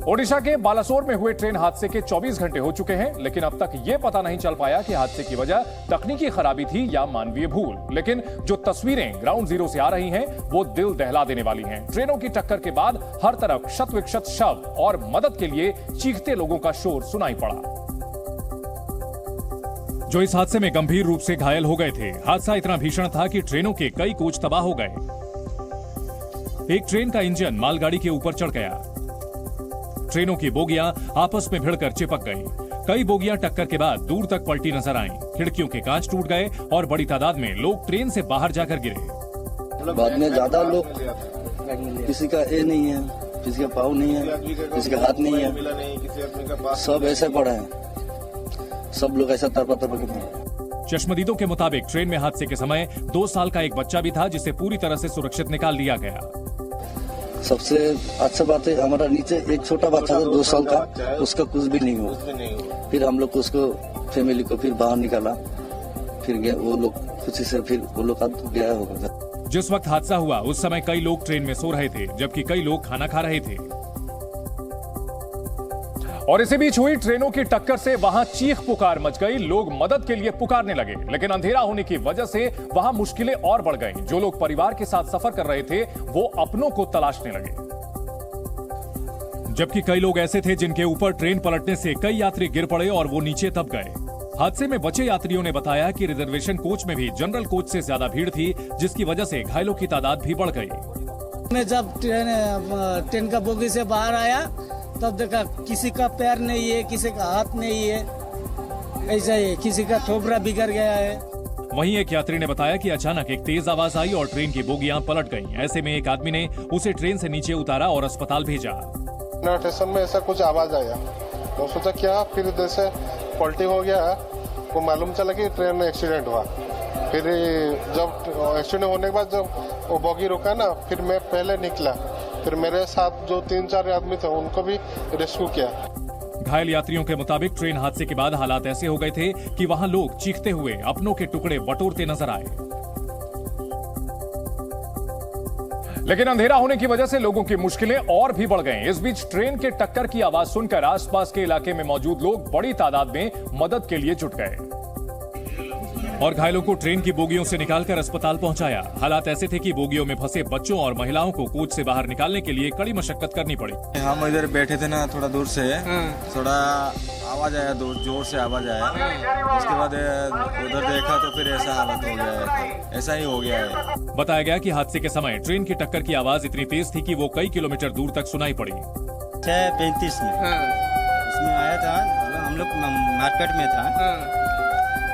ओडिशा के बालासोर में हुए ट्रेन हादसे के 24 घंटे हो चुके हैं, लेकिन अब तक ये पता नहीं चल पाया कि हादसे की वजह तकनीकी खराबी थी या मानवीय भूल। लेकिन जो तस्वीरें ग्राउंड जीरो से आ रही हैं, वो दिल दहला देने वाली हैं। ट्रेनों की टक्कर के बाद हर तरफ शत विक्षत शव और मदद के लिए चीखते लोगों का शोर सुनाई पड़ा। जो इस हादसे में गंभीर रूप से घायल हो गए थे। हादसा इतना भीषण था कि ट्रेनों के कई कोच तबाह हो गए। एक ट्रेन का इंजन मालगाड़ी के ऊपर चढ़ गया। ट्रेनों की बोगियां आपस में भिड़कर चिपक गईं। कई बोगियां टक्कर के बाद दूर तक पलटी नजर आईं। खिड़कियों के कांच टूट गए और बड़ी तादाद में लोग ट्रेन से बाहर जाकर गिरे। बाद में ज्यादा लोग, किसी का ए नहीं है, किसी का पाँव नहीं है, किसी का हाथ नहीं है, सब ऐसे पड़े हैं। सब लोग ऐसा तरपा के पड़े। चश्मदीदों के मुताबिक ट्रेन में हादसे के समय 2 साल का एक बच्चा भी था, जिसे पूरी तरह से सुरक्षित निकाल लिया गया। सबसे अच्छा बात है, हमारा नीचे एक छोटा बच्चा था 2 साल का, उसका कुछ भी नहीं हुआ। फिर हम लोग उसको फैमिली को फिर बाहर निकाला, फिर गया वो लोग खुशी से, फिर वो लोग गया होगा। जिस वक्त हादसा हुआ उस समय कई लोग ट्रेन में सो रहे थे, जबकि कई लोग खाना खा रहे थे। और इसी बीच हुई ट्रेनों की टक्कर से वहां चीख पुकार मच गई। लोग मदद के लिए पुकारने लगे, लेकिन अंधेरा होने की वजह से वहां मुश्किलें और बढ़ गईं। जो लोग परिवार के साथ सफर कर रहे थे, वो अपनों को तलाशने लगे, जबकि कई लोग ऐसे थे जिनके ऊपर ट्रेन पलटने से कई यात्री गिर पड़े और वो नीचे दब गए। हादसे में बचे यात्रियों ने बताया कि रिजर्वेशन कोच में भी जनरल कोच से ज्यादा भीड़ थी, जिसकी वजह से घायलों की तादाद भी बढ़ गई। मैं जब ट्रेन का बोगी से बाहर आया तब देखा किसी का पैर नहीं है, किसी का हाथ नहीं है, ऐसा ही किसी का थोपड़ा बिगड़ गया है। वहीं एक यात्री ने बताया कि अचानक एक तेज आवाज आई और ट्रेन की बोगियां पलट गईं। ऐसे में एक आदमी ने उसे ट्रेन से नीचे उतारा और अस्पताल भेजा। स्टेशन में ऐसा कुछ आवाज आया तो सोचा क्या, फिर जैसे पलटी हो गया वो मालूम चला कि ट्रेन में एक्सीडेंट हुआ। फिर जब एक्सीडेंट होने के बाद जब वो बोगी रुका ना, फिर मैं पहले निकला, फिर मेरे साथ जो 3-4 आदमी थे उनको भी रेस्क्यू किया। घायल यात्रियों के मुताबिक ट्रेन हादसे के बाद हालात ऐसे हो गए थे कि वहां लोग चीखते हुए अपनों के टुकड़े बटोरते नजर आए। लेकिन अंधेरा होने की वजह से लोगों की मुश्किलें और भी बढ़ गईं। इस बीच ट्रेन के टक्कर की आवाज सुनकर आसपास के इलाके में मौजूद लोग बड़ी तादाद में मदद के लिए जुट गए और घायलों को ट्रेन की बोगियों से निकालकर अस्पताल पहुंचाया। हालात ऐसे थे कि बोगियों में फंसे बच्चों और महिलाओं को कोच से बाहर निकालने के लिए कड़ी मशक्कत करनी पड़ी। हम इधर बैठे थे ना, थोड़ा दूर से थोड़ा आवाज आया, जोर से आवाज आया। उसके बाद उधर देखा तो फिर ऐसा हालत हो गया है, ऐसा ही हो गया है। बताया गया कि हादसे के समय ट्रेन की टक्कर की आवाज इतनी तेज थी कि वो कई किलोमीटर दूर तक सुनाई पड़ी। 6:35 में उसमें आया था, हम लोग मार्केट में था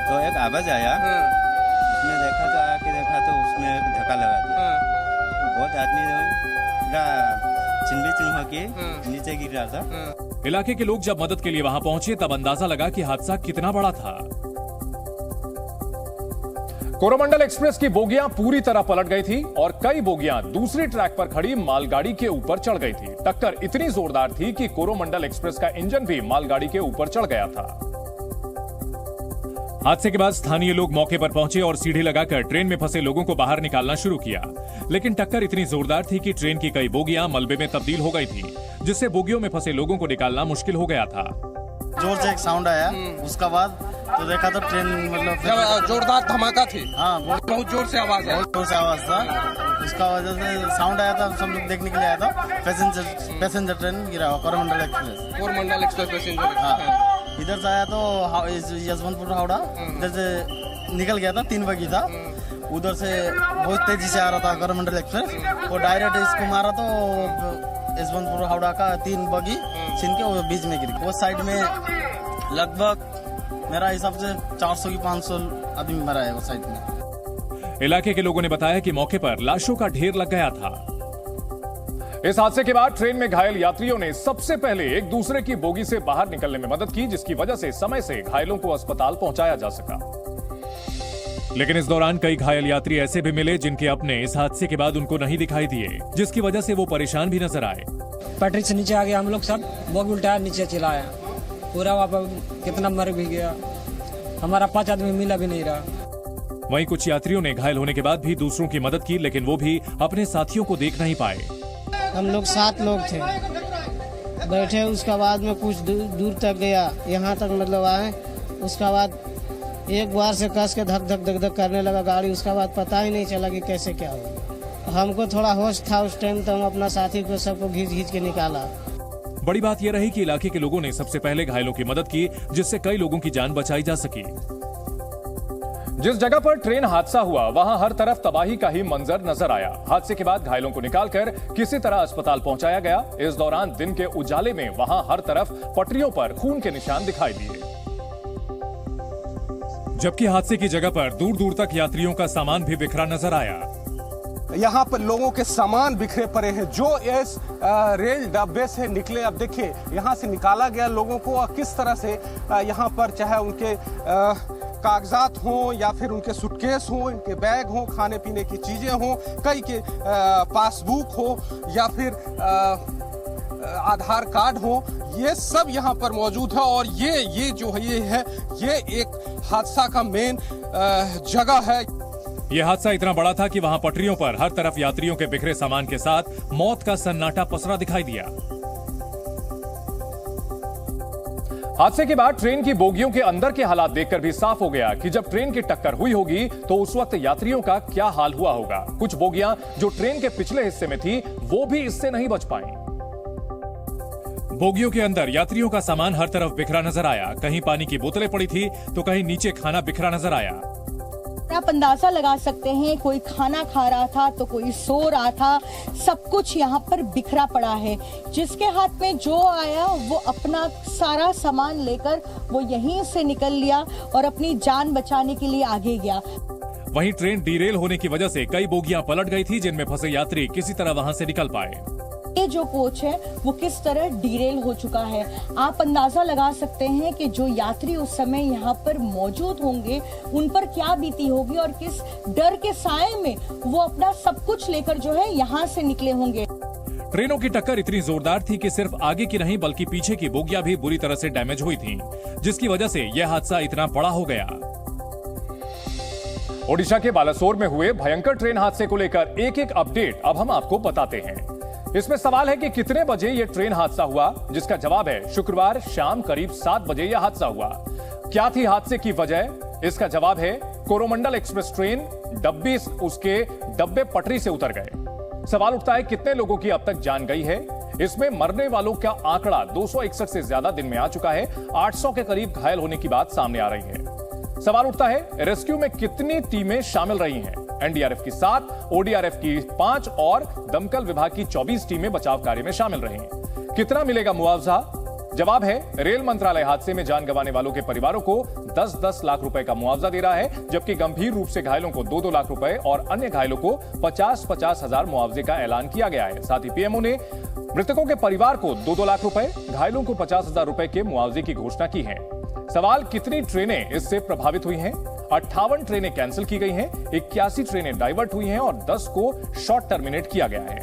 तो एक आवाज आया। उसमें देखा तो उसमें एक धक्का लगा दिया। बहुत आदमी चिन्ह होके नीचे गिर रहा था। इलाके के लोग जब मदद के लिए वहां पहुंचे तब अंदाजा लगा कि हादसा कितना बड़ा था। कोरोमंडल एक्सप्रेस की बोगियां पूरी तरह पलट गई थी और कई बोगियां दूसरी ट्रैक पर खड़ी मालगाड़ी के ऊपर चढ़ गई थी। टक्कर इतनी जोरदार थी कि कोरोमंडल एक्सप्रेस का इंजन भी मालगाड़ी के ऊपर चढ़ गया था। हादसे के बाद स्थानीय लोग मौके पर पहुंचे और सीढ़ी लगाकर ट्रेन में फंसे लोगों को बाहर निकालना शुरू किया। लेकिन टक्कर इतनी जोरदार थी कि ट्रेन की कई बोगियां मलबे में तब्दील हो गई थी, जिससे बोगियों में फंसे लोगों को निकालना मुश्किल हो गया था। जोर से एक साउंड आया, उसका बाद तो देखा तो ट्रेन मतलब जोरदार धमाका थी। हाँ, बहुत जोर से आवाज था। उसका वजह से साउंड आया था, सब लोग देखने के लिए आया था। पैसेंजर ट्रेन गिरा हुआ, कोरोमंडल एक्सप्रेस पैसेंजर। हाँ, इधर से आया तो यशवंतपुर हावड़ा, इधर से निकल गया था, 3 बगी था। उधर से बहुत तेजी से आ रहा था कोरोमंडल एक्सप्रेस, वो डायरेक्ट इसको मारा तो यशवंतपुर हावड़ा का 3 बगी छीन के वो बीच में गिर गया। वो साइड में लगभग मेरा हिसाब से 400 की 500 आदमी मरा है वो साइड में। इलाके के लोगों ने बताया कि मौके पर लाशों का ढेर लग गया था। इस हादसे के बाद ट्रेन में घायल यात्रियों ने सबसे पहले एक दूसरे की बोगी से बाहर निकलने में मदद की, जिसकी वजह से समय से घायलों को अस्पताल पहुंचाया जा सका। लेकिन इस दौरान कई घायल यात्री ऐसे भी मिले जिनके अपने इस हादसे के बाद उनको नहीं दिखाई दिए, जिसकी वजह से वो परेशान भी नजर आए। पटरी से नीचे आ गया, हम लोग सब बोगी उल्टा नीचे चलाया, पूरा वहाँ पर कितना मर भी गया, हमारा 5 आदमी मिला भी नहीं रहा। वहीं कुछ यात्रियों ने घायल होने के बाद भी दूसरों की मदद की, लेकिन वो भी अपने साथियों को देख नहीं पाए। हम लोग 7 लोग थे, बैठे, उसका बाद में कुछ दूर तक गया, यहाँ तक मतलब आए। उसका बाद एक बार से कस के धक धक धक धक करने लगा गाड़ी। उसका बाद पता ही नहीं चला कि कैसे क्या हुआ। हमको थोड़ा होश था उस टाइम, तो हम अपना साथी को सबको घींच के निकाला। बड़ी बात यह रही कि इलाके के लोगों ने सबसे पहले घायलों की मदद की, जिससे कई लोगों की जान बचाई जा सकी। जिस जगह पर ट्रेन हादसा हुआ वहां हर तरफ तबाही का ही मंजर नजर आया। हादसे के बाद घायलों को निकालकर किसी तरह अस्पताल पहुंचाया गया। इस दौरान दिन के उजाले में वहां हर तरफ पटरियों पर खून के निशान दिखाई दिए, जबकि हादसे की जगह पर दूर दूर तक यात्रियों का सामान भी बिखरा नजर आया। यहाँ पर लोगों के सामान बिखरे पड़े हैं जो इस रेल डब्बे से निकले। अब देखिए यहाँ से निकाला गया लोगों को, और किस तरह से यहाँ पर चाहे उनके कागजात हों या फिर उनके सूटकेस हों, इनके बैग हों, खाने पीने की चीजें हों, कई के पासबुक हो या फिर आधार कार्ड हो, ये सब यहाँ पर मौजूद है। और ये जो है ये एक हादसा का मेन जगह है। यह हादसा इतना बड़ा था कि वहां पटरियों पर हर तरफ यात्रियों के बिखरे सामान के साथ मौत का सन्नाटा पसरा दिखाई दिया। हादसे के बाद ट्रेन की बोगियों के अंदर के हालात देखकर भी साफ हो गया कि जब ट्रेन की टक्कर हुई होगी तो उस वक्त यात्रियों का क्या हाल हुआ होगा। कुछ बोगियां जो ट्रेन के पिछले हिस्से में थी वो भी इससे नहीं बच पाई। बोगियों के अंदर यात्रियों का सामान हर तरफ बिखरा नजर आया। कहीं पानी की बोतलें पड़ी थी तो कहीं नीचे खाना बिखरा नजर आया। आप अंदाजा लगा सकते हैं, कोई खाना खा रहा था तो कोई सो रहा था। सब कुछ यहाँ पर बिखरा पड़ा है। जिसके हाथ में जो आया वो अपना सारा सामान लेकर वो यहीं से निकल लिया और अपनी जान बचाने के लिए आगे गया। वहीं ट्रेन डीरेल होने की वजह से कई बोगियां पलट गई थी, जिनमें फंसे यात्री किसी तरह वहां से निकल पाए। ये जो कोच है वो किस तरह डीरेल हो चुका है। आप अंदाजा लगा सकते हैं कि जो यात्री उस समय यहाँ पर मौजूद होंगे उन पर क्या बीती होगी और किस डर के साए में वो अपना सब कुछ लेकर जो है यहाँ से निकले होंगे। ट्रेनों की टक्कर इतनी जोरदार थी कि सिर्फ आगे की नहीं बल्कि पीछे की बोगियां भी बुरी तरह से डैमेज हुई थीं, जिसकी वजह से यह हादसा इतना बड़ा हो गया। ओडिशा के बालासोर में हुए भयंकर ट्रेन हादसे को लेकर एक एक अपडेट अब हम आपको बताते हैं। इसमें सवाल है कि कितने बजे यह ट्रेन हादसा हुआ, जिसका जवाब है शुक्रवार शाम करीब 7 बजे यह हादसा हुआ। क्या थी हादसे की वजह, इसका जवाब है कोरोमंडल एक्सप्रेस ट्रेन उसके डब्बे पटरी से उतर गए। सवाल उठता है कितने लोगों की अब तक जान गई है। इसमें मरने वालों का आंकड़ा 261 से ज्यादा दिन में आ चुका है। 800 के करीब घायल होने की बात सामने आ रही है। सवाल उठता है रेस्क्यू में कितनी टीमें शामिल रही हैं। एनडीआरएफ की 7, ओडीआरएफ की 5 और दमकल विभाग की 24 टीमें बचाव कार्य में शामिल रही। कितना मिलेगा मुआवजा? जवाब है रेल मंत्रालय हादसे में जान गंवाने वालों के परिवारों को 10-10 लाख रुपए का मुआवजा दे रहा है, जबकि गंभीर रूप से घायलों को 2-2 लाख रुपए और अन्य घायलों को 50-50 हजार मुआवजे का ऐलान किया गया है। साथ ही पीएमओ ने मृतकों के परिवार को 2-2 लाख रुपए, घायलों को 50 हजार रुपए के मुआवजे की घोषणा की है। सवाल कितनी ट्रेनें इससे प्रभावित हुई हैं? 58 ट्रेनें कैंसिल की गई हैं, 81 ट्रेनें डाइवर्ट हुई हैं और 10 को शॉर्ट टर्मिनेट किया गया है।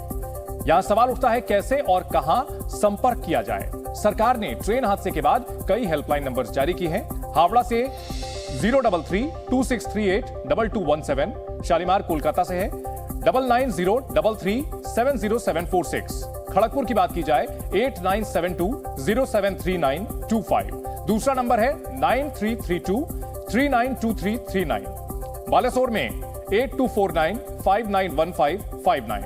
यहां सवाल उठता है कैसे और कहां संपर्क किया जाए। सरकार ने ट्रेन हादसे के बाद कई हेल्पलाइन नंबर्स जारी की हैं। हावड़ा से 033-2638-2217, शालीमार कोलकाता से है 9903370746, खड़गपुर की बात की जाए 8972073925, दूसरा नंबर है 9332392339, बालासोर में 8249591559,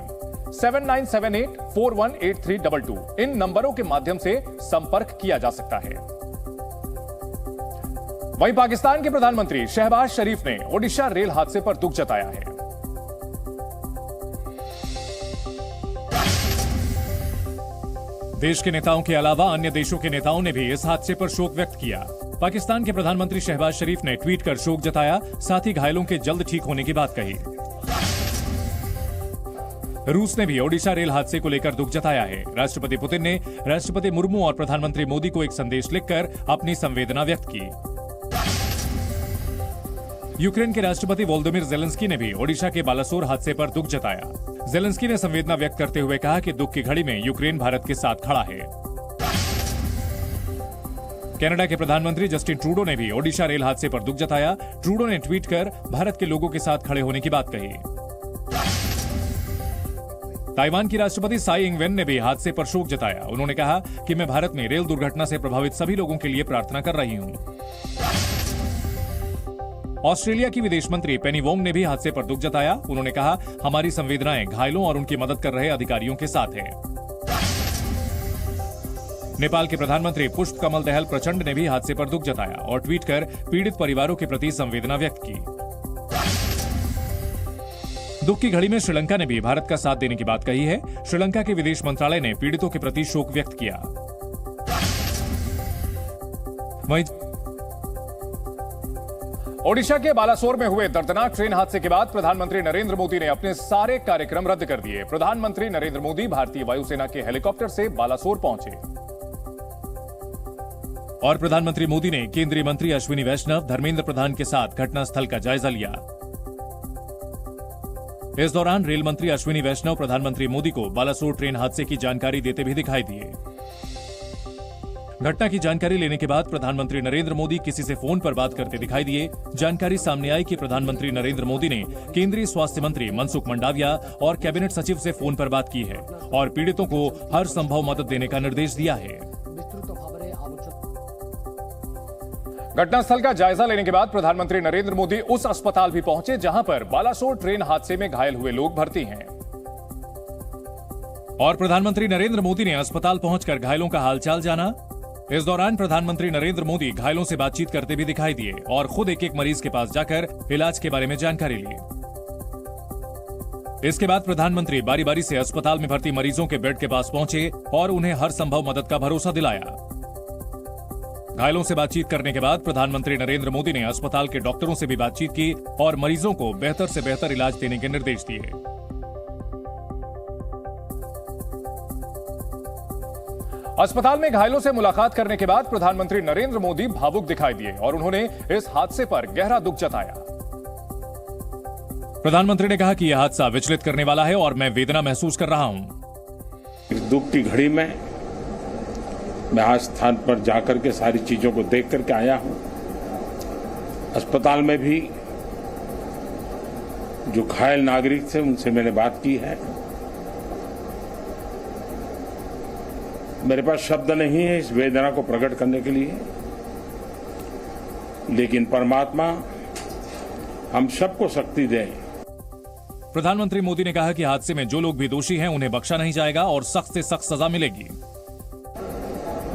7978418322। इन नंबरों के माध्यम से संपर्क किया जा सकता है। वहीं पाकिस्तान के प्रधानमंत्री शहबाज शरीफ ने ओडिशा रेल हादसे पर दुख जताया है। देश के नेताओं के अलावा अन्य देशों के नेताओं ने भी इस हादसे पर शोक व्यक्त किया। पाकिस्तान के प्रधानमंत्री शहबाज शरीफ ने ट्वीट कर शोक जताया, साथ ही घायलों के जल्द ठीक होने की बात कही। रूस ने भी ओडिशा रेल हादसे को लेकर दुख जताया है। राष्ट्रपति पुतिन ने राष्ट्रपति मुर्मू और प्रधानमंत्री मोदी को एक संदेश लिखकर अपनी संवेदना व्यक्त की। यूक्रेन के राष्ट्रपति वोलोदिमीर ज़ेलेंस्की ने भी ओडिशा के बालासोर हादसे पर दुख जताया। ज़ेलेंस्की ने संवेदना व्यक्त करते हुए कहा कि दुख की घड़ी में यूक्रेन भारत के साथ खड़ा है। कनाडा के प्रधानमंत्री जस्टिन ट्रूडो ने भी ओडिशा रेल हादसे पर दुख जताया। ट्रूडो ने ट्वीट कर भारत के लोगों के साथ खड़े होने की बात कही। ताइवान की राष्ट्रपति साई इंग-वेन ने भी हादसे पर शोक जताया। उन्होंने कहा कि मैं भारत में रेल दुर्घटना से प्रभावित सभी लोगों के लिए प्रार्थना कर रही हूं। ऑस्ट्रेलिया की विदेश मंत्री पेनी वोंग ने भी हादसे पर दुख जताया। उन्होंने कहा, हमारी संवेदनाएं घायलों और उनकी मदद कर रहे अधिकारियों के साथ है। नेपाल के प्रधानमंत्री पुष्प कमल दहल प्रचंड ने भी हादसे पर दुख जताया और ट्वीट कर पीड़ित परिवारों के प्रति संवेदना व्यक्त की। दुख की घड़ी में श्रीलंका ने भी भारत का साथ देने की बात कही है। श्रीलंका के विदेश मंत्रालय ने पीड़ितों के प्रति शोक व्यक्त किया। वहीं ओडिशा के बालासोर में हुए दर्दनाक ट्रेन हादसे के बाद प्रधानमंत्री नरेंद्र मोदी ने अपने सारे कार्यक्रम रद्द कर दिए। प्रधानमंत्री नरेंद्र मोदी भारतीय वायुसेना के हेलीकॉप्टर से बालासोर पहुंचे और प्रधानमंत्री मोदी ने केंद्रीय मंत्री अश्विनी वैष्णव, धर्मेंद्र प्रधान के साथ घटनास्थल का जायजा लिया। इस दौरान रेल मंत्री अश्विनी वैष्णव प्रधानमंत्री मोदी को बालासोर ट्रेन हादसे की जानकारी देते भी दिखाई दिए। घटना की जानकारी लेने के बाद प्रधानमंत्री नरेंद्र मोदी किसी से फोन पर बात करते दिखाई दिए। जानकारी सामने आई कि प्रधानमंत्री नरेंद्र मोदी ने केंद्रीय स्वास्थ्य मंत्री मनसुख मंडाविया और कैबिनेट सचिव से फोन पर बात की है और पीड़ितों को हर संभव मदद देने का निर्देश दिया है। घटनास्थल का जायजा लेने के बाद प्रधानमंत्री नरेंद्र मोदी उस अस्पताल भी पहुंचे जहां पर बालासोर ट्रेन हादसे में घायल हुए लोग भर्ती हैं। और प्रधानमंत्री नरेंद्र मोदी ने अस्पताल पहुंचकर घायलों का हालचाल जाना। इस दौरान प्रधानमंत्री नरेंद्र मोदी घायलों से बातचीत करते भी दिखाई दिए और खुद एक एक मरीज के पास जाकर इलाज के बारे में जानकारी ली। इसके बाद प्रधानमंत्री बारी बारी से अस्पताल में भर्ती मरीजों के बेड के पास पहुंचे और उन्हें हर संभव मदद का भरोसा दिलाया। घायलों से बातचीत करने के बाद प्रधानमंत्री नरेंद्र मोदी ने अस्पताल के डॉक्टरों से भी बातचीत की और मरीजों को बेहतर से बेहतर इलाज देने के निर्देश दिए। अस्पताल में घायलों से मुलाकात करने के बाद प्रधानमंत्री नरेंद्र मोदी भावुक दिखाई दिए और उन्होंने इस हादसे पर गहरा दुख जताया। प्रधानमंत्री ने कहा कि यह हादसा विचलित करने वाला है और मैं वेदना महसूस कर रहा हूं। इस दुख की घड़ी में मैं आज स्थान पर जाकर के सारी चीजों को देख करके आया हूं। अस्पताल में भी जो घायल नागरिक थे उनसे मैंने बात की है। मेरे पास शब्द नहीं है इस वेदना को प्रकट करने के लिए, लेकिन परमात्मा हम सबको शक्ति दे। प्रधानमंत्री मोदी ने कहा कि हादसे में जो लोग भी दोषी हैं उन्हें बख्शा नहीं जाएगा और सख्त से सख्त सजा मिलेगी।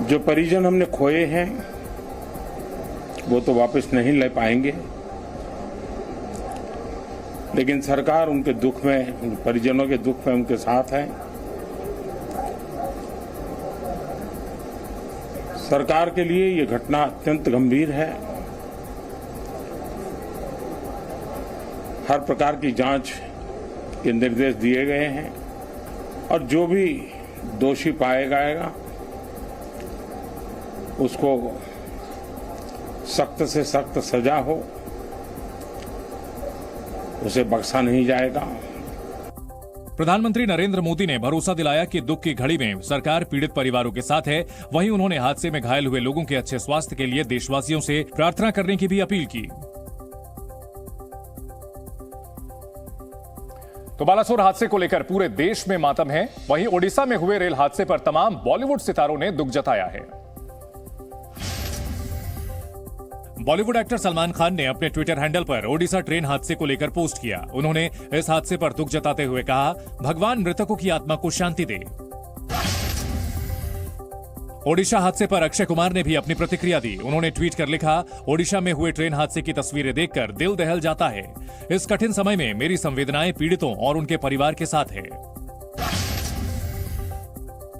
जो परिजन हमने खोए हैं वो तो वापस नहीं ले पाएंगे, लेकिन सरकार उनके दुख में, उन परिजनों के दुख में उनके साथ है। सरकार के लिए ये घटना अत्यंत गंभीर है। हर प्रकार की जांच के निर्देश दिए गए हैं और जो भी दोषी पाया जाएगा उसको सख्त से सख्त सजा हो, उसे बख्शा नहीं जाएगा। प्रधानमंत्री नरेंद्र मोदी ने भरोसा दिलाया कि दुख की घड़ी में सरकार पीड़ित परिवारों के साथ है। वहीं उन्होंने हादसे में घायल हुए लोगों के अच्छे स्वास्थ्य के लिए देशवासियों से प्रार्थना करने की भी अपील की। तो बालासोर हादसे को लेकर पूरे देश में मातम है। वहीं ओडिशा में हुए रेल हादसे पर तमाम बॉलीवुड सितारों ने दुख जताया है। बॉलीवुड एक्टर सलमान खान ने अपने ट्विटर हैंडल पर ओडिशा ट्रेन हादसे को लेकर पोस्ट किया। उन्होंने इस हादसे पर दुख जताते हुए कहा, भगवान मृतकों की आत्मा को शांति दे। ओडिशा हादसे पर अक्षय कुमार ने भी अपनी प्रतिक्रिया दी। उन्होंने ट्वीट कर लिखा, ओडिशा में हुए ट्रेन हादसे की तस्वीरें देखकर दिल दहल जाता है। इस कठिन समय में मेरी संवेदनाएं पीड़ितों और उनके परिवार के साथ है।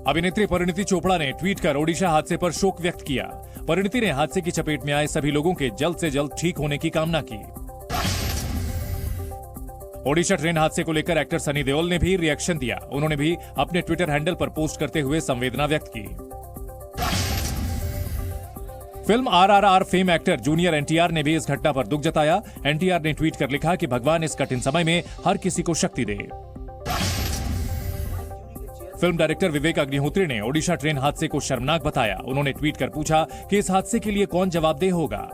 अभिनेत्री परिणीति चोपड़ा ने ट्वीट कर ओडिशा हादसे पर शोक व्यक्त किया। परिणीति ने हादसे की चपेट में आए सभी लोगों के जल्द से जल्द ठीक होने की कामना की। ओडिशा ट्रेन हादसे को लेकर एक्टर सनी देओल ने भी रिएक्शन दिया। उन्होंने भी अपने ट्विटर हैंडल पर पोस्ट करते हुए संवेदना व्यक्त की। Film RRR fame actor junior NTR ने भी इस घटना पर दुख जताया। NTR ने ट्वीट कर लिखा कि भगवान इस कठिन समय में हर किसी को शक्ति दे। फिल्म डायरेक्टर विवेक अग्निहोत्री ने ओडिशा ट्रेन हादसे को शर्मनाक बताया। उन्होंने ट्वीट कर पूछा कि इस हादसे के लिए कौन जवाबदेह होगा।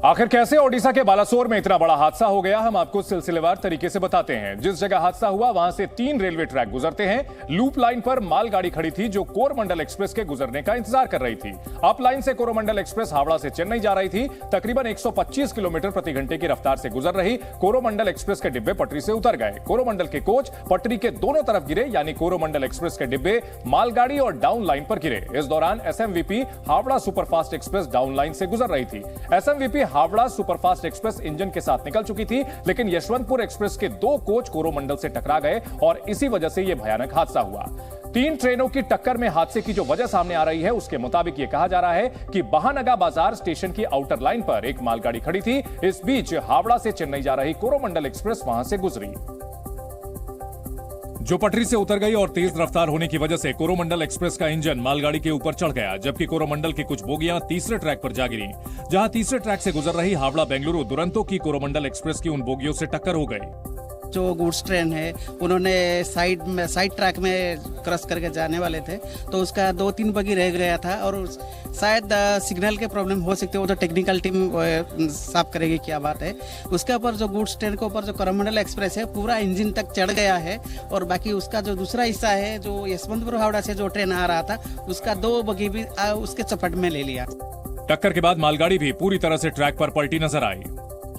आखिर कैसे ओडिशा के बालासोर में इतना बड़ा हादसा हो गया, हम आपको सिलसिलेवार तरीके से बताते हैं। जिस जगह हादसा हुआ वहां से 3 रेलवे ट्रैक गुजरते हैं। लूप लाइन पर मालगाड़ी खड़ी थी जो कोरोमंडल एक्सप्रेस के गुजरने का इंतजार कर रही थी। अप लाइन से कोरोमंडल एक्सप्रेस हावड़ा से चेन्नई जा रही थी। तकरीबन 125 किलोमीटर प्रति घंटे की रफ्तार से गुजर रही कोरोमंडल एक्सप्रेस के डिब्बे पटरी से उतर गए। कोरोमंडल के कोच पटरी के दोनों तरफ गिरे, यानी कोरोमंडल एक्सप्रेस के डिब्बे मालगाड़ी और डाउन लाइन पर गिरे। इस दौरान SMVP Howrah superfast express down line से गुजर रही थी। SMVP Howrah superfast express engine के साथ निकल चुकी थी, लेकिन यशवंतपुर एक्सप्रेस के 2 कोच कोरोमंडल से टकरा गए और इसी वजह से यह भयानक हादसा हुआ। 3 ट्रेनों की टक्कर में हादसे की जो वजह सामने आ रही है, उसके मुताबिक यह कहा जा रहा है कि बहानगा बाजार स्टेशन की आउटर लाइन पर एक मालगाड़ी खड़ी थी। इस बीच हावड़ा से चेन्नई जा रही कोरोमंडल एक्सप्रेस वहां से गुजरी, जो पटरी से उतर गई और तेज रफ्तार होने की वजह से कोरोमंडल एक्सप्रेस का इंजन मालगाड़ी के ऊपर चढ़ गया, जबकि कोरोमंडल की कुछ बोगियां तीसरे ट्रैक पर जा गिरी। जहां तीसरे ट्रैक से गुजर रही हावड़ा बेंगलुरु दुरंतो की कोरोमंडल एक्सप्रेस की उन बोगियों से टक्कर हो गई। जो गुड्स ट्रेन है उन्होंने साइड ट्रैक में क्रॉस करके जाने वाले थे, तो उसका 2-3 बगी रह गया था और शायद सिग्नल के प्रॉब्लम हो सकते, वो तो टेक्निकल टीम साफ करेगी क्या बात है। उसके ऊपर जो गुड्स ट्रेन के ऊपर जो कोरोमंडल एक्सप्रेस है पूरा इंजन तक चढ़ गया है और बाकी उसका जो दूसरा हिस्सा है जो यशवंतपुर हावड़ा से जो ट्रेन आ रहा था उसका 2 बगी भी उसके चपेट में ले लिया। टक्कर के बाद मालगाड़ी भी पूरी तरह से ट्रैक पर पलटी नजर आई।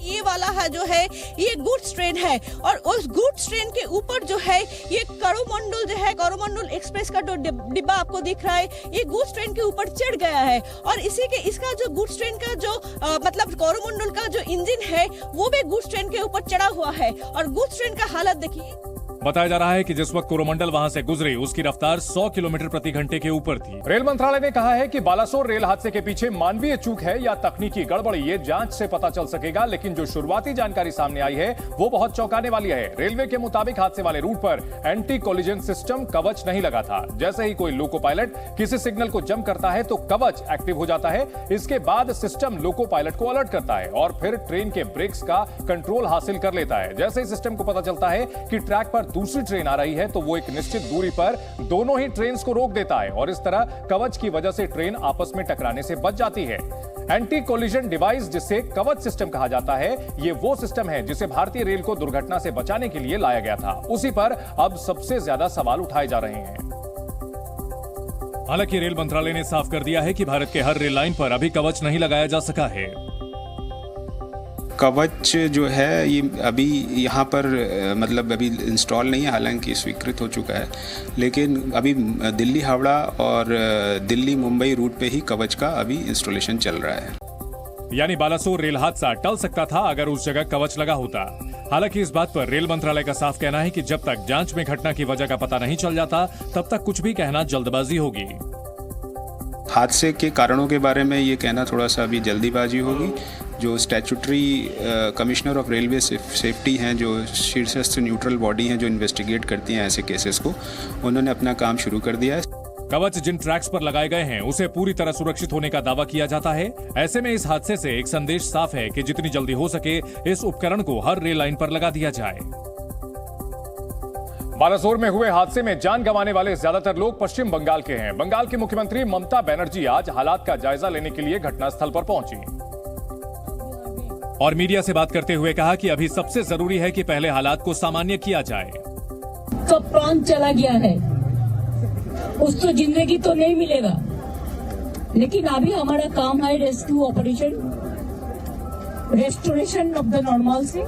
ये वाला है जो है ये गुड्स ट्रेन है और उस गुड्स ट्रेन के ऊपर जो है ये कोरोमंडल जो है कोरोमंडल एक्सप्रेस का जो डिब्बा आपको दिख रहा है ये गुड्स ट्रेन के ऊपर चढ़ गया है और इसका जो गुड्स ट्रेन का जो मतलब कोरोमंडल का जो इंजन है वो भी गुड्स ट्रेन के ऊपर चढ़ा हुआ है और गुड्स ट्रेन का हालत देखिए। बताया जा रहा है कि जिस वक्त कोरोमंडल वहां से गुजरी उसकी रफ्तार 100 किलोमीटर प्रति घंटे के ऊपर थी। रेल मंत्रालय ने कहा है कि बालासोर रेल हादसे के पीछे मानवीय चूक है या तकनीकी गड़बड़ी, ये जांच से पता चल सकेगा, लेकिन जो शुरुआती जानकारी सामने आई है वो बहुत चौंकाने वाली है। रेलवे के मुताबिक हादसे वाले रूट पर एंटी कोलिजन सिस्टम कवच नहीं लगा था। जैसे ही कोई लोको पायलट किसी सिग्नल को जंप करता है तो कवच एक्टिव हो जाता है। इसके बाद सिस्टम लोको पायलट को अलर्ट करता है और फिर ट्रेन के ब्रेक्स का कंट्रोल हासिल कर लेता है। जैसे ही सिस्टम को पता चलता है कि ट्रैक पर दूसरी ट्रेन आ रही है तो वो एक निश्चित दूरी पर दोनों ही ट्रेन्स को रोक देता है और इस तरह कवच की वजह से ट्रेन आपस में टकराने से बच जाती है। एंटी कोलिजन डिवाइस, जिसे कवच सिस्टम कहा जाता है, ये वो सिस्टम है जिसे भारतीय रेल को दुर्घटना से बचाने के लिए लाया गया था। उसी पर अब सबसे ज्यादा सवाल उठाए जा रहे हैं। हालांकि रेल मंत्रालय ने साफ कर दिया है कि भारत के हर रेल लाइन पर अभी कवच नहीं लगाया जा सका है। कवच जो है ये अभी यहाँ पर मतलब अभी इंस्टॉल नहीं है, हालांकि स्वीकृत हो चुका है, लेकिन अभी दिल्ली हावड़ा और दिल्ली मुंबई रूट पे ही कवच का अभी इंस्टॉलेशन चल रहा है। यानी बालासोर रेल हादसा टल सकता था अगर उस जगह कवच लगा होता। हालांकि इस बात पर रेल मंत्रालय का साफ कहना है कि जब तक जांच में घटना की वजह का पता नहीं चल जाता तब तक कुछ भी कहना जल्दबाजी होगी। हादसे के कारणों के बारे में ये कहना थोड़ा सा अभी जल्दीबाजी होगी। जो statutory commissioner of railway safety हैं, जो शीर्षस्थ न्यूट्रल बॉडी हैं जो इन्वेस्टिगेट करती हैं ऐसे केसेस को, उन्होंने अपना काम शुरू कर दिया है। कवच जिन ट्रैक्स पर लगाए गए हैं उसे पूरी तरह सुरक्षित होने का दावा किया जाता है। ऐसे में इस हादसे से एक संदेश साफ है कि जितनी जल्दी हो सके इस उपकरण को हर रेल लाइन पर लगा दिया जाए। बालासोर में हुए हादसे में जान गंवाने वाले ज्यादातर लोग पश्चिम बंगाल के हैं। बंगाल की मुख्यमंत्री ममता बनर्जी आज हालात का जायजा लेने के लिए घटनास्थल पर पहुंची और मीडिया से बात करते हुए कहा कि अभी सबसे जरूरी है कि पहले हालात को सामान्य किया जाए। तो प्राण चला गया है, उसको जिंदगी तो नहीं मिलेगा, लेकिन अभी हमारा काम है rescue operation, restoration of the normalcy.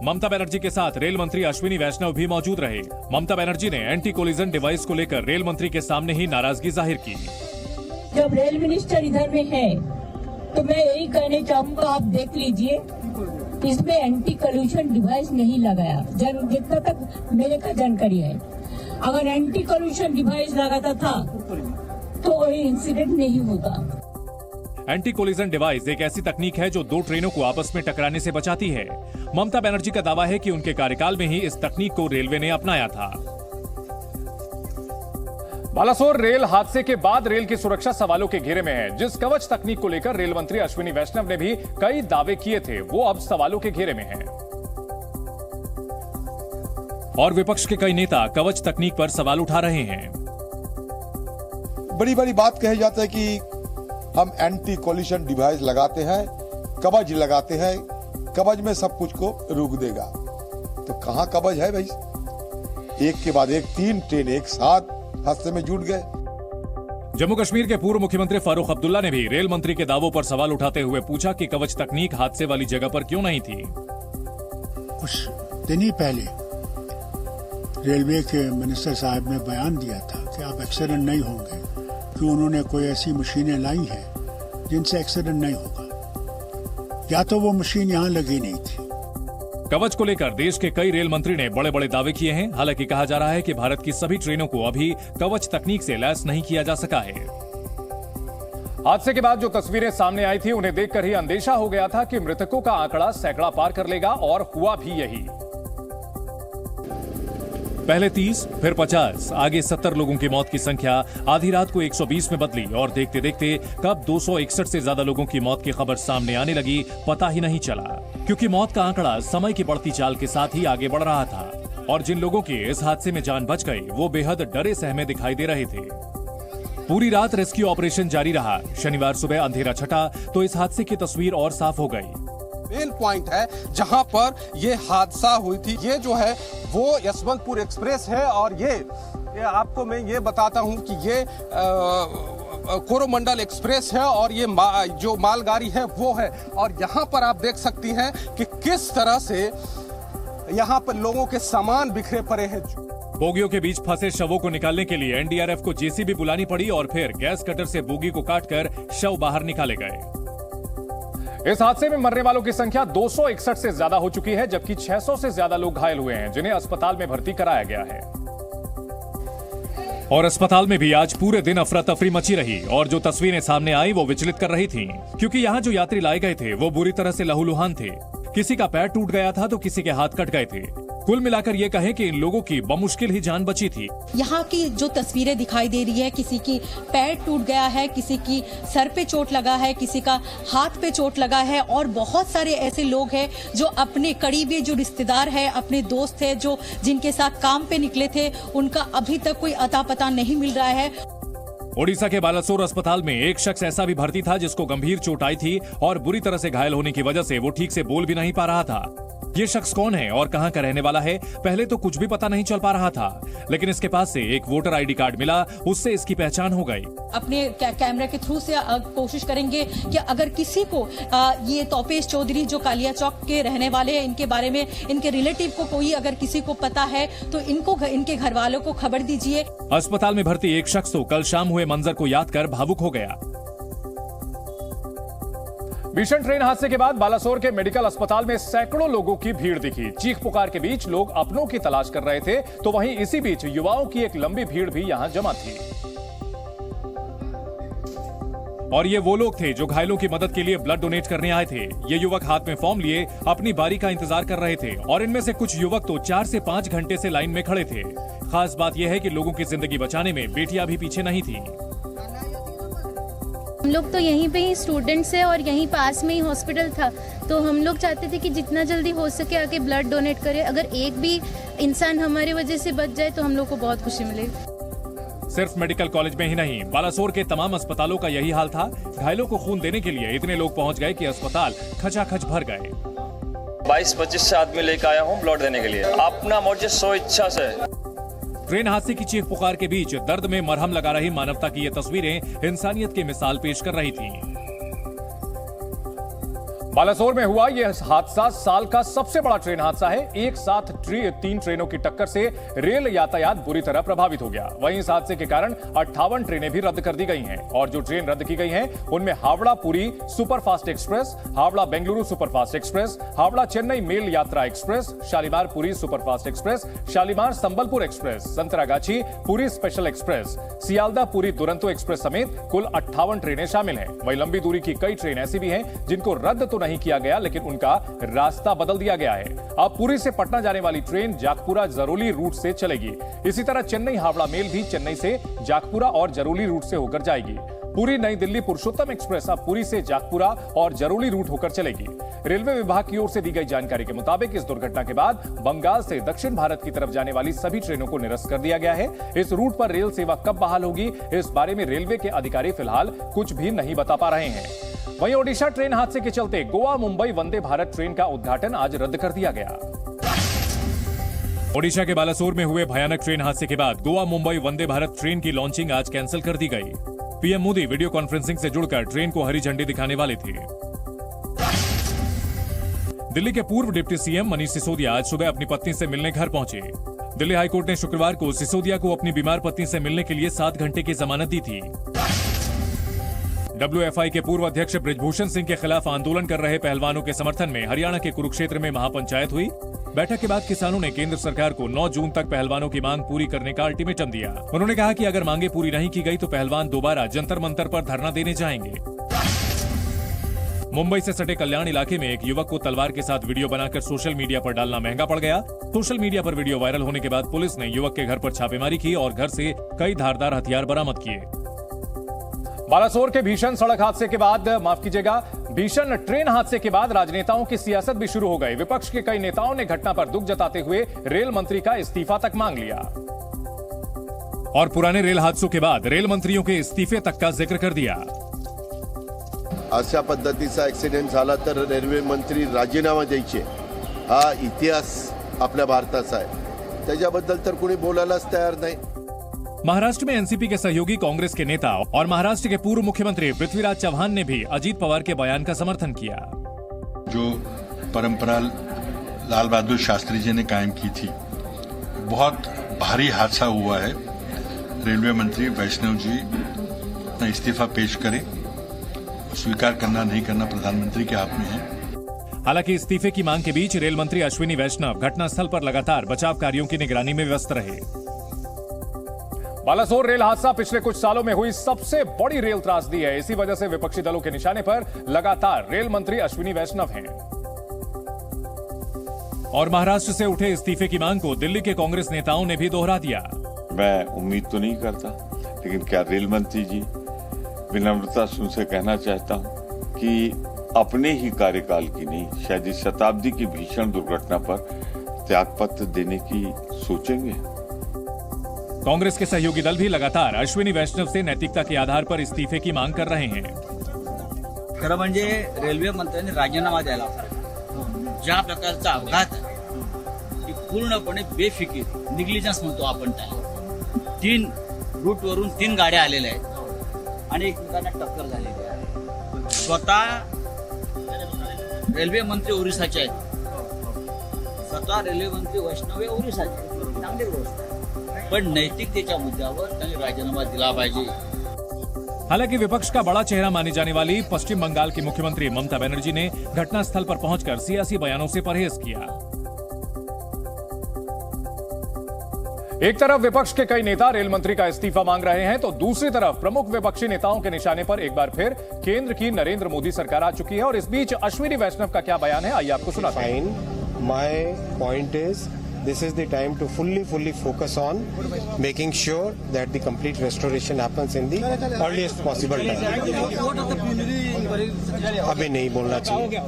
Mamata Banerjee के साथ रेल मंत्री अश्विनी वैष्णव भी मौजूद रहे। ममता बनर्जी ने एंटी कोलिजन डिवाइस को लेकर रेल मंत्री के सामने ही नाराजगी जाहिर की। जब रेल मिनिस्टर इधर में है तो मैं यही कहना चाहूंगा, आप देख लीजिए इसमें एंटी कोलिजन डिवाइस नहीं लगाया, जितना तक मेरे का जानकारी है। अगर एंटी कोलिजन डिवाइस लगाता था तो कोई इंसिडेंट नहीं होगा। एंटी कोलिजन डिवाइस एक ऐसी तकनीक है जो 2 ट्रेनों को आपस में टकराने से बचाती है। ममता बनर्जी का दावा है कि उनके कार्यकाल में ही इस तकनीक को रेलवे ने अपनाया था। बालासोर रेल हादसे के बाद रेल की सुरक्षा सवालों के घेरे में है। जिस कवच तकनीक को लेकर रेल मंत्री अश्विनी वैष्णव ने भी कई दावे किए थे, वो अब सवालों के घेरे में है और विपक्ष के कई नेता कवच तकनीक पर सवाल उठा रहे हैं। बड़ी बड़ी बात कही जाती है कि हम एंटी कोलिजन डिवाइस लगाते हैं, कवच लगाते हैं, कवच में सब कुछ को रोक देगा। तो कहाँ कवच है भाई? एक के बाद एक 3 ट्रेन एक साथ हादसे में जुट गए। जम्मू कश्मीर के पूर्व मुख्यमंत्री फारूक अब्दुल्ला ने भी रेल मंत्री के दावों पर सवाल उठाते हुए पूछा कि कवच तकनीक हादसे वाली जगह पर क्यों नहीं थी। कुछ दिन ही पहले रेलवे के मिनिस्टर साहब ने बयान दिया था कि आप एक्सीडेंट नहीं होंगे, कि उन्होंने कोई ऐसी मशीनें लाई हैं जिनसे एक्सीडेंट नहीं होगा, या तो वो मशीन यहाँ लगी नहीं थी। कवच को लेकर देश के कई रेल मंत्री ने बड़े बड़े दावे किए हैं। हालांकि कहा जा रहा है कि भारत की सभी ट्रेनों को अभी कवच तकनीक से लैस नहीं किया जा सका है। हादसे के बाद जो तस्वीरें सामने आई थी उन्हें देखकर ही अंदेशा हो गया था कि मृतकों का आंकड़ा सैकड़ा पार कर लेगा, और हुआ भी यही। पहले 30, फिर 50, आगे 70 लोगों की मौत की संख्या आधी रात को 120 में बदली, और देखते देखते कब 261 से ज्यादा लोगों की मौत की खबर सामने आने लगी पता ही नहीं चला, क्योंकि मौत का आंकड़ा समय की बढ़ती चाल के साथ ही आगे बढ़ रहा था। और जिन लोगों की इस हादसे में जान बच गई वो बेहद डरे सहमे दिखाई दे रहे थे। पूरी रात रेस्क्यू ऑपरेशन जारी रहा। शनिवार सुबह अंधेरा छटा तो इस हादसे की तस्वीर और साफ हो गई। मेन पॉइंट है जहां पर ये हादसा हुई थी, ये जो है वो यशवंतपुर एक्सप्रेस है, और ये आपको मैं ये बताता हूं कि ये कोरोमंडल एक्सप्रेस है, और ये जो मालगाड़ी है वो है। और यहाँ पर आप देख सकती हैं कि किस तरह से यहाँ पर लोगों के सामान बिखरे पड़े हैं। बोगियों के बीच फंसे शवों को निकालने के लिए एनडीआरएफ को जेसीबी बुलानी पड़ी, और फिर गैस कटर से बोगी को काटकर शव बाहर निकाले गए। इस हादसे में मरने वालों की संख्या 261 से ज्यादा हो चुकी है, जबकि 600 से ज्यादा लोग घायल हुए हैं, जिन्हें अस्पताल में भर्ती कराया गया है। और अस्पताल में भी आज पूरे दिन अफरा तफरी मची रही, और जो तस्वीरें सामने आई वो विचलित कर रही थीं, क्योंकि यहाँ जो यात्री लाए गए थे वो बुरी तरह से लहूलुहान थे। किसी का पैर टूट गया था तो किसी के हाथ कट गए थे। कुल मिलाकर ये कहें कि इन लोगों की बमुश्किल ही जान बची थी। यहाँ की जो तस्वीरें दिखाई दे रही है, किसी की पैर टूट गया है, किसी की सर पे चोट लगा है, किसी का हाथ पे चोट लगा है, और बहुत सारे ऐसे लोग हैं जो अपने करीबी जो रिश्तेदार है, अपने दोस्त है, जो जिनके साथ काम पे निकले थे, उनका अभी तक कोई अता पता नहीं मिल रहा है। ओडिशा के बालासोर अस्पताल में एक शख्स ऐसा भी भर्ती था जिसको गंभीर चोट आई थी, और बुरी तरह से घायल होने की वजह से वो ठीक से बोल भी नहीं पा रहा था। ये शख्स कौन है और कहां का रहने वाला है, पहले तो कुछ भी पता नहीं चल पा रहा था, लेकिन इसके पास से एक वोटर आईडी कार्ड मिला, उससे इसकी पहचान हो गई। अपने कैमरा के थ्रू से कोशिश करेंगे कि अगर किसी को ये तोपेश चौधरी जो कालिया चौक के रहने वाले हैं, इनके बारे में, इनके रिलेटिव को कोई अगर किसी को पता है तो इनको इनके घर वालों को खबर दीजिए। अस्पताल में भर्ती एक शख्स तो कल शाम हुए मंजर को याद कर भावुक हो गया। भीषण ट्रेन हादसे के बाद बालासोर के मेडिकल अस्पताल में सैकड़ों लोगों की भीड़ दिखी। चीख पुकार के बीच लोग अपनों की तलाश कर रहे थे, तो वहीं इसी बीच युवाओं की एक लंबी भीड़ भी यहां जमा थी। और ये वो लोग थे जो घायलों की मदद के लिए ब्लड डोनेट करने आए थे। ये युवक हाथ में फॉर्म लिए अपनी बारी का इंतजार कर रहे थे, और इनमें से कुछ युवक तो 4 से 5 घंटे से लाइन में खड़े थे। खास बात यह है कि लोगों की जिंदगी बचाने में बेटियां भी पीछे नहीं थी। हम लोग तो यहीं पे ही स्टूडेंट्स है, और यहीं पास में ही हॉस्पिटल था, तो हम लोग चाहते थे कि जितना जल्दी हो सके आके ब्लड डोनेट करें। अगर एक भी इंसान हमारे वजह से बच जाए तो हम लोग को बहुत खुशी मिलेगी। सिर्फ मेडिकल कॉलेज में ही नहीं, बालासोर के तमाम अस्पतालों का यही हाल था। घायलों को खून देने के लिए इतने लोग पहुंच गए कि अस्पताल खचाखच भर गए। 22-25 से आदमी लेकर आया हूँ ब्लड देने के लिए, अपना मर्जी सो इच्छा से। ट्रेन हादसे की चीख पुकार के बीच दर्द में मरहम लगा रही मानवता की ये तस्वीरें इंसानियत की मिसाल पेश कर रही थी। बालासोर में हुआ यह हादसा साल का सबसे बड़ा ट्रेन हादसा है। एक साथ 3 ट्रेनों की टक्कर से रेल यातायात बुरी तरह प्रभावित हो गया। वहीं इस हादसे के कारण 58 ट्रेनें भी रद्द कर दी गई हैं, और जो ट्रेन रद्द की गई हैं उनमें Howrah Puri superfast express, Howrah Bengaluru superfast express, Howrah Chennai mail यात्रा express, Shalimar Puri superfast express, Shalimar Sambalpur express, Santragachi Puri special express, Sealdah Puri Duronto express समेत कुल 58 ट्रेनें शामिल हैं। वहीं लंबी दूरी की कई ट्रेन ऐसी भी हैं जिनको रद्द तो नहीं किया गया, लेकिन उनका रास्ता बदल दिया गया है। अब पुरी से पटना जाने वाली ट्रेन जागपुरा जरोली रूट से चलेगी। इसी तरह चेन्नई हावड़ा मेल भी चेन्नई से जागपुरा और जरोली रूट से होकर जाएगी। पूरी नई दिल्ली पुरुषोत्तम एक्सप्रेस अब पुरी से जागपुरा और जरोली रूट होकर चलेगी। रेलवे विभाग की ओर से दी गई जानकारी के मुताबिक इस दुर्घटना के बाद बंगाल से दक्षिण भारत की तरफ जाने वाली सभी ट्रेनों को निरस्त कर दिया गया है। इस रूट पर रेल सेवा कब बहाल होगी, इस बारे में रेलवे के अधिकारी फिलहाल कुछ भी नहीं बता पा रहे हैं। वहीं ओडिशा ट्रेन हादसे के चलते गोवा मुंबई वंदे भारत ट्रेन का उद्घाटन आज रद्द कर दिया गया। ओडिशा के बालासोर में हुए भयानक ट्रेन हादसे के बाद गोवा मुंबई वंदे भारत ट्रेन की लॉन्चिंग आज कैंसिल कर दी गई। पीएम मोदी वीडियो कॉन्फ्रेंसिंग से जुड़कर ट्रेन को हरी झंडी दिखाने वाले थे। दिल्ली के पूर्व डिप्टी सीएम मनीष सिसोदिया आज सुबह अपनी पत्नी से मिलने घर पहुंचे। दिल्ली हाईकोर्ट ने शुक्रवार को सिसोदिया को अपनी बीमार पत्नी से मिलने के लिए 7 घंटे की जमानत दी थी। WFI के पूर्व अध्यक्ष बृजभूषण सिंह के खिलाफ आंदोलन कर रहे पहलवानों के समर्थन में हरियाणा के कुरुक्षेत्र में महापंचायत हुई। बैठक के बाद किसानों ने केंद्र सरकार को 9 जून तक पहलवानों की मांग पूरी करने का अल्टीमेटम दिया। उन्होंने कहा कि अगर मांगे पूरी नहीं की गई तो पहलवान दोबारा जंतर मंतर पर धरना देने जाएंगे। मुंबई से सटे कल्याण इलाके में एक युवक को तलवार के साथ वीडियो बनाकर सोशल मीडिया पर डालना महंगा पड़ गया। सोशल मीडिया पर वीडियो वायरल होने के बाद पुलिस ने युवक के घर पर छापेमारी की और घर से कई धारदार हथियार बरामद किए। बालासोर के भीषण सड़क हादसे के बाद भीषण ट्रेन हादसे के बाद राजनेताओं की सियासत भी शुरू हो गई। विपक्ष के कई नेताओं ने घटना पर दुख जताते हुए रेल मंत्री का इस्तीफा तक मांग लिया और पुराने रेल हादसों के बाद रेल मंत्रियों के इस्तीफे तक का जिक्र कर दिया। अशा पद्धतीचा ऍक्सिडेंट झाला तर रेल्वे मंत्री राजीनामा द्यायचे, हा इतिहास आपल्या भारताचा आहे, त्याच्याबद्दल तर कोणी बोलायलाच तयार नाही। महाराष्ट्र में एनसीपी के सहयोगी कांग्रेस के नेता और महाराष्ट्र के पूर्व मुख्यमंत्री पृथ्वीराज चव्हाण ने भी अजीत पवार के बयान का समर्थन किया। जो परंपरा लाल बहादुर शास्त्री जी ने कायम की थी, बहुत भारी हादसा हुआ है। रेलवे मंत्री वैष्णव जी अपना इस्तीफा पेश करें, स्वीकार करना नहीं करना प्रधानमंत्री के हाथ में है। हालांकि इस्तीफे की मांग के बीच रेल मंत्री अश्विनी वैष्णव घटनास्थल पर लगातार बचाव कार्यों की निगरानी में व्यस्त रहे। बालासोर रेल हादसा पिछले कुछ सालों में हुई सबसे बड़ी रेल त्रासदी है। इसी वजह से विपक्षी दलों के निशाने पर लगातार रेल मंत्री अश्विनी वैष्णव हैं। और महाराष्ट्र से उठे इस्तीफे की मांग को दिल्ली के कांग्रेस नेताओं ने भी दोहरा दिया। मैं उम्मीद तो नहीं करता, लेकिन क्या रेल मंत्री जी, विनम्रता से उनसे कहना चाहता हूं कि अपने ही कार्यकाल की नहीं, शायद इस शताब्दी की भीषण दुर्घटना पर त्यागपत्र देने की सोचेंगे। कांग्रेस के सहयोगी दल भी लगातार अश्विनी वैष्णव से नैतिकता के आधार पर इस्तीफे की मांग कर रहे हैं। खरं म्हणजे रेल्वे मंत्र्यांनी राजीनामा द्यायला हवा। ज्या प्रकारचा अपघात आहे ती पूर्णपणे बेफिकीर निग्लिजन्स म्हणतो आपण त्याला। 3 रूटवरून 3 गाड्या आलेल्या आहेत आणि एकमेकांना टक्कर झालेली आहे। स्वतः रेल्वे मंत्री ओरिसाचे आहेत, स्वतः रेल्वे मंत्री वैष्णव हे ओरिसाचे, चांगली गोष्ट आहे, पण नैतिकतेच्या मुद्द्यावर त्यांनी राजीनामा दिला पाहिजे। हालांकि विपक्ष का बड़ा चेहरा मानी जाने वाली पश्चिम बंगाल की मुख्यमंत्री ममता बनर्जी ने घटनास्थल पर पहुंचकर सियासी बयानों से परहेज किया। एक तरफ विपक्ष के कई नेता रेल मंत्री का इस्तीफा मांग रहे हैं, तो दूसरी तरफ प्रमुख विपक्षी नेताओं के निशाने पर एक बार फिर केंद्र की नरेंद्र मोदी सरकार आ चुकी है। और इस बीच अश्विनी वैष्णव का क्या बयान है, आइए आपको सुनाते हैं। My point is this is the time to fully focus on making sure that the complete restoration happens in the earliest possible time. अभी नहीं बोलना चाहिए।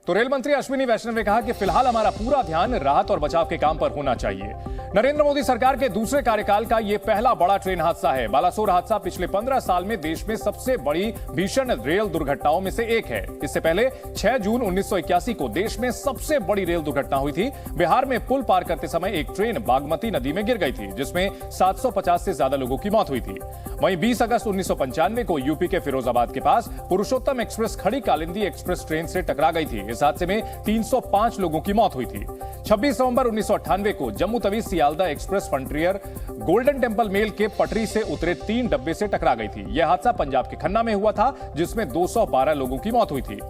तो रेल मंत्री अश्विनी वैष्णव ने कहा कि फिलहाल हमारा पूरा ध्यान राहत और बचाव के काम पर होना चाहिए। नरेंद्र मोदी सरकार के दूसरे कार्यकाल का यह पहला बड़ा ट्रेन हादसा है। बालासोर हादसा पिछले 15 साल में देश में सबसे बड़ी भीषण रेल दुर्घटनाओं में से एक है। इससे पहले 6 जून 1981 को देश में सबसे बड़ी रेल दुर्घटना हुई थी। बिहार में पुल पार करते समय एक ट्रेन बागमती नदी में गिर गई थी, जिसमें 750 से ज्यादा लोगों की मौत हुई थी। वहीं 20 अगस्त 1995 को यूपी के फिरोजाबाद के पास पुरुषोत्तम एक्सप्रेस खड़ी कालिंदी एक्सप्रेस ट्रेन से टकरा गई थी। इस हादसे में 305 लोगों की मौत हुई थी। 26 नवंबर 1998 को Jammu Tawi Sealdah Express Frontier Golden Temple Mail के पटरी से उतरे 3 डब्बे से टकरा गई थी। यह हादसा पंजाब के खन्ना में हुआ था, जिसमें 212 लोगों की मौत हुई थी।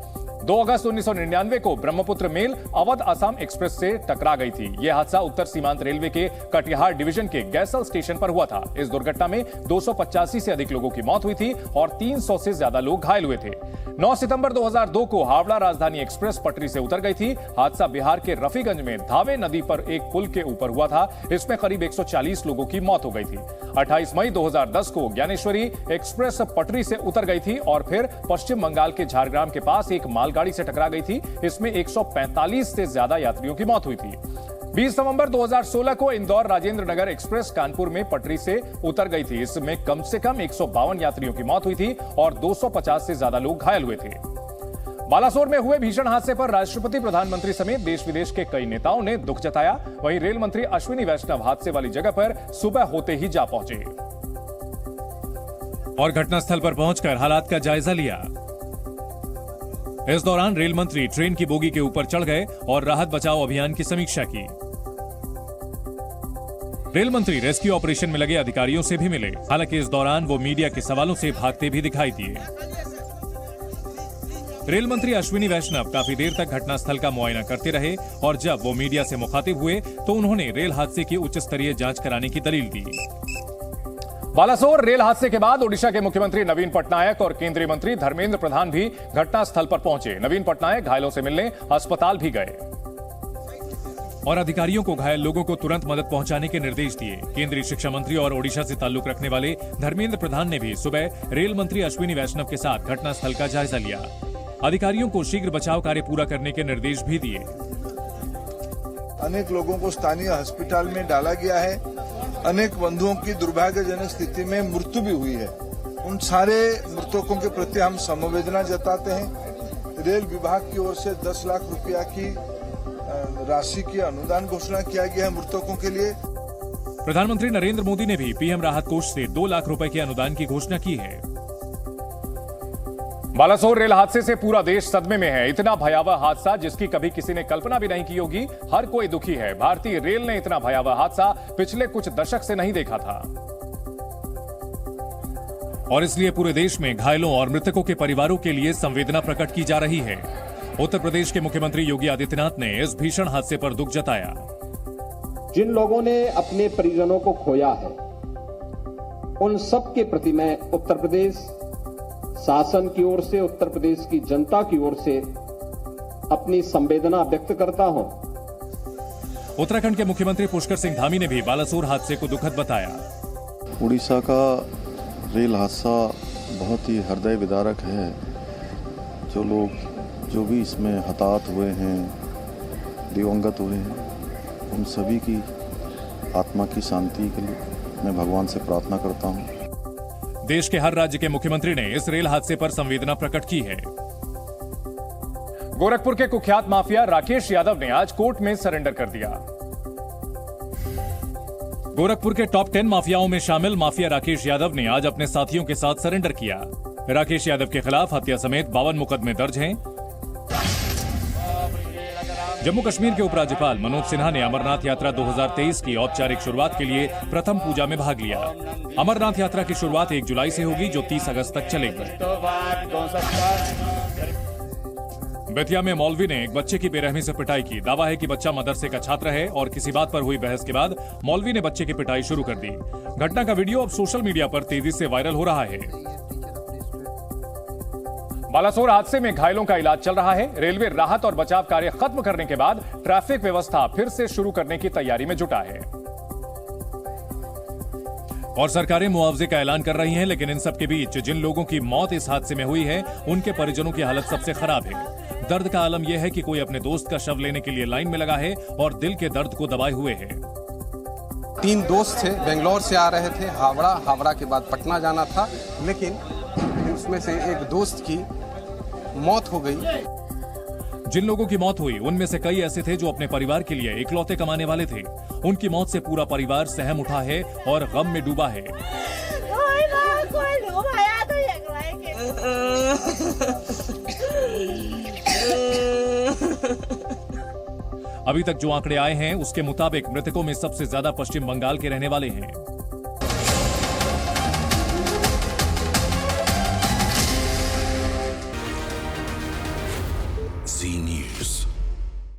2 अगस्त 1999 को ब्रह्मपुत्र मेल अवध असम एक्सप्रेस से टकरा गई थी। यह हादसा उत्तर सीमांत रेलवे के कटिहार डिवीजन के गैसल स्टेशन पर हुआ था। इस दुर्घटना में 285 से अधिक लोगों की मौत हुई थी और 300 से ज्यादा लोग घायल हुए थे। 9 सितंबर 2002 को हावड़ा राजधानी एक्सप्रेस पटरी से उतर गई थी। हादसा बिहार के रफीगंज में धावे नदी पर एक पुल के ऊपर हुआ था। इसमें करीब 140 लोगों की मौत हो गई थी। 28 मई 2010 को ज्ञानेश्वरी एक्सप्रेस पटरी से उतर गई थी और फिर पश्चिम बंगाल के झारग्राम के पास एक मालगाड़ी से टकरा गई थी। इसमें 145 से ज्यादा यात्रियों की मौत हुई थी। 20 नवंबर 2016 को इंदौर राजेंद्र नगर एक्सप्रेस कानपुर में पटरी से उतर गई थी। इसमें कम से कम 152 यात्रियों की मौत हुई थी और 250 से ज्यादा लोग घायल हुए थे। बालासोर में हुए भीषण हादसे पर राष्ट्रपति, प्रधानमंत्री समेत देश विदेश के कई नेताओं ने दुख जताया। वहीं रेल मंत्री अश्विनी वैष्णव हादसे वाली जगह पर सुबह होते ही जा पहुंचे और घटनास्थल पर पहुंचकर हालात का जायजा लिया। इस दौरान रेल मंत्री ट्रेन की बोगी के ऊपर चढ़ गए और राहत बचाव अभियान की समीक्षा की। रेल मंत्री रेस्क्यू ऑपरेशन में लगे अधिकारियों से भी मिले। हालांकि इस दौरान वो मीडिया के सवालों से भागते भी दिखाई दिए। रेल मंत्री अश्विनी वैष्णव काफी देर तक घटनास्थल का मुआयना करते रहे और जब वो मीडिया से मुखातिब हुए तो उन्होंने रेल हादसे की उच्च स्तरीय जांच कराने की दलील दी। बालासोर रेल हादसे के बाद ओडिशा के मुख्यमंत्री नवीन पटनायक और केंद्रीय मंत्री धर्मेंद्र प्रधान भी घटनास्थल पर पहुंचे। नवीन पटनायक घायलों से मिलने अस्पताल भी गए और अधिकारियों को घायल लोगों को तुरंत मदद पहुंचाने के निर्देश दिए। केंद्रीय शिक्षा मंत्री और ओडिशा से ताल्लुक रखने वाले धर्मेंद्र प्रधान ने भी सुबह रेल मंत्री अश्विनी वैष्णव के साथ घटनास्थल का जायजा लिया। अधिकारियों को शीघ्र बचाव कार्य पूरा करने के निर्देश भी दिए। अनेक लोगों को स्थानीय अस्पताल में डाला गया है। अनेक बंधुओं की दुर्भाग्यजनक स्थिति में मृत्यु भी हुई है। उन सारे मृतकों के प्रति हम संवेदना जताते हैं। रेल विभाग की ओर से 10 लाख रुपया की राशि की अनुदान घोषणा किया गया है मृतकों के लिए। प्रधानमंत्री नरेंद्र मोदी ने भी पीएम राहत कोष से 2 लाख रुपए के अनुदान की घोषणा की है। बालासोर रेल हादसे से पूरा देश सदमे में है। इतना भयावह हादसा जिसकी कभी किसी ने कल्पना भी नहीं की होगी। हर कोई दुखी है। भारतीय रेल ने इतना भयावह हादसा पिछले कुछ दशक से नहीं देखा था और इसलिए पूरे देश में घायलों और मृतकों के परिवारों के लिए संवेदना प्रकट की जा रही है। उत्तर प्रदेश के मुख्यमंत्री योगी आदित्यनाथ ने इस भीषण हादसे पर दुख जताया। जिन लोगों ने अपने परिजनों को खोया है उन सब के प्रति मैं उत्तर प्रदेश शासन की ओर से, उत्तर प्रदेश की जनता की ओर से अपनी संवेदना व्यक्त करता हूं। उत्तराखंड के मुख्यमंत्री पुष्कर सिंह धामी ने भी बालासोर हादसे को दुखद बताया। उड़ीसा का रेल हादसा बहुत ही हृदय विदारक है। जो लोग जो भी इसमें हताहत हुए हैं, दिवंगत हुए हैं, उन सभी की आत्मा की शांति के लिए मैं भगवान से प्रार्थना करता हूं। देश के हर राज्य के मुख्यमंत्री ने इस रेल हादसे पर संवेदना प्रकट की है। गोरखपुर के कुख्यात माफिया राकेश यादव ने आज कोर्ट में सरेंडर कर दिया। गोरखपुर के टॉप 10 माफियाओं में शामिल माफिया राकेश यादव ने आज अपने साथियों के साथ सरेंडर किया। राकेश यादव के खिलाफ हत्या समेत 52 मुकदमे दर्ज हैं। जम्मू कश्मीर के उपराज्यपाल मनोज सिन्हा ने अमरनाथ यात्रा 2023 की औपचारिक शुरुआत के लिए प्रथम पूजा में भाग लिया। अमरनाथ यात्रा की शुरुआत 1 जुलाई से होगी जो 30 अगस्त तक चलेगी। बेतिया में मौलवी ने एक बच्चे की बेरहमी से पिटाई की। दावा है कि बच्चा मदरसे का छात्र है और किसी बात पर हुई बहस के बाद मौलवी ने बच्चे की पिटाई शुरू कर दी। घटना का वीडियो अब सोशल मीडिया पर तेजी से वायरल हो रहा है। बालासोर हादसे में घायलों का इलाज चल रहा है। रेलवे राहत और बचाव कार्य खत्म करने के बाद ट्रैफिक व्यवस्था फिर से शुरू करने की तैयारी में जुटा है और सरकारें मुआवजे का ऐलान कर रही हैं। लेकिन इन सब के बीच जिन लोगों की मौत इस हादसे में हुई है उनके परिजनों की हालत सबसे खराब है। दर्द का आलम यह है कि कोई अपने दोस्त का शव लेने के लिए लाइन में लगा है और दिल के दर्द को दबाए हुए है। 3 दोस्त थे, बेंगलोर से आ रहे थे हावड़ा के बाद पटना जाना था, लेकिन उसमें से एक दोस्त की मौत हो गई। जिन लोगों की मौत हुई उनमें से कई ऐसे थे जो अपने परिवार के लिए इकलौते कमाने वाले थे। उनकी मौत से पूरा परिवार सहम उठा है और गम में डूबा है। अभी तक जो आंकड़े आए हैं उसके मुताबिक मृतकों में सबसे ज्यादा पश्चिम बंगाल के रहने वाले हैं। Z News.